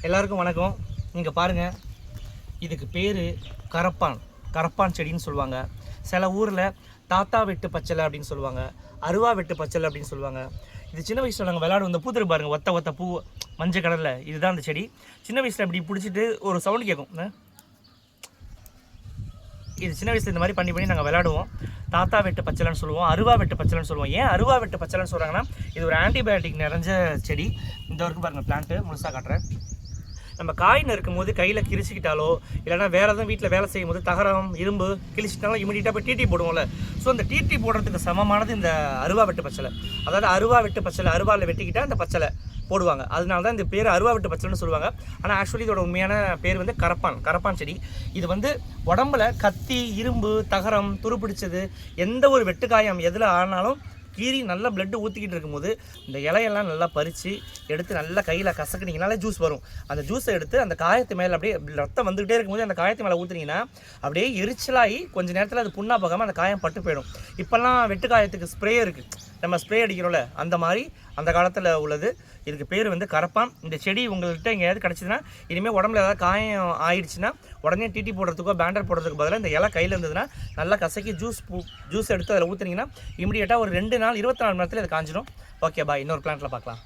எல்லாருக்கும் வணக்கம். நீங்கள் பாருங்கள், இதுக்கு பேர் கரப்பான் செடின்னு சொல்லுவாங்க. சில ஊரில் தாத்தா வெட்டு பச்சலை அப்படின்னு சொல்லுவாங்க, அருவா வெட்டு பச்சலை அப்படின்னு சொல்லுவாங்க. இது சின்ன வயசில் நாங்கள் விளையாடும் இந்த பூத்துரு பாருங்கள், ஒத்த பூ மஞ்சள் கடலில், இதுதான் அந்த செடி. சின்ன வயசில் இப்படி பிடிச்சிட்டு ஒரு சவுண்டு கேட்கும். இது சின்ன வயசில் இந்த மாதிரி பண்ணி நாங்கள் விளையாடுவோம். தாத்தா வெட்டு பச்சலைன்னு சொல்லுவோம், அருவா வெட்டு பச்சலைன்னு சொல்லுவோம். ஏன் அருவா வெட்டு பச்சலைன்னு சொல்கிறாங்கன்னா, இது ஒரு ஆன்டிபயோட்டிக் நிறைஞ்ச செடி. இந்த வரைக்கும் பாருங்கள், பிளான்ட்டு முழுசாக காட்டுறேன். நம்ம காய் நறுக்கும் போது கையில் கிழிச்சிக்கிட்டாலோ இல்லைனா வேறு எதுவும் வீட்டில் வேலை செய்யும் போது தகரம் இரும்பு கிழிச்சிட்டாலும் இமீடியட்டாக போய் டிடி போடுவோம்ல. ஸோ அந்த டிடி போடுறதுக்கு சமமானது இந்த அருவா வெட்டு பச்சலை. அதாவது அருவா வெட்டு பச்சலை, அருவாவில் வெட்டிக்கிட்டால் அந்த பச்சலை போடுவாங்க. அதனால தான் இந்த பேர் அருவா வெட்டு பச்சலைன்னு சொல்லுவாங்க. ஆனால் ஆக்சுவலி இதோட உண்மையான பேர் வந்து கரப்பான் செடி. இது வந்து உடம்புல கத்தி, இரும்பு, தகரம், துருப்பிடிச்சது, எந்த ஒரு வெட்டுக்காயம் எதில் ஆனாலும் கீறி நல்லா பிளட்டு ஊற்றிக்கிட்டு இருக்கும்போது இந்த இலையெல்லாம் நல்லா பறித்து எடுத்து நல்லா கையில் கசக்குனீங்கனாலே ஜூஸ் வரும். அந்த ஜூஸை எடுத்து அந்த காயத்து மேலே அப்படியே ரத்தம் வந்துக்கிட்டே இருக்கும்போது அந்த காயத்து மேலே ஊற்றுனீங்கன்னா அப்படியே எரிச்சலாகி கொஞ்சம் நேரத்தில் அது புண்ணா போகாமல் அந்த காயம் பட்டு போயிடும். இப்போல்லாம் வெட்டுக்காயத்துக்கு ஸ்ப்ரே இருக்குது, நம்ம ஸ்ப்ரே அடிக்கிறோம்ல, அந்த மாதிரி அந்த காலத்தில் உள்ளது. இதுக்கு பேர் வந்து கரப்பான். இந்த செடி உங்கள்கிட்ட எங்கேயாவது கிடச்சிதுன்னா, இனிமேல் உடம்புல ஏதாவது காயம் ஆயிடுச்சுன்னா உடனே டிடி போடுறதுக்கோ பேண்டர் போடுறதுக்கு பதிலாக இந்த இலை கையில் இருந்ததுன்னா நல்லா கசக்கி ஜூஸ் எடுத்து அதில் ஊற்றுனீங்கன்னா இமீடியட்டாக ஒரு 2 நாள் 24 மணி நேரத்தில் அது காஞ்சிடும். ஓகே பாய், இன்னொரு பிளான்ட்டில் பார்க்கலாம்.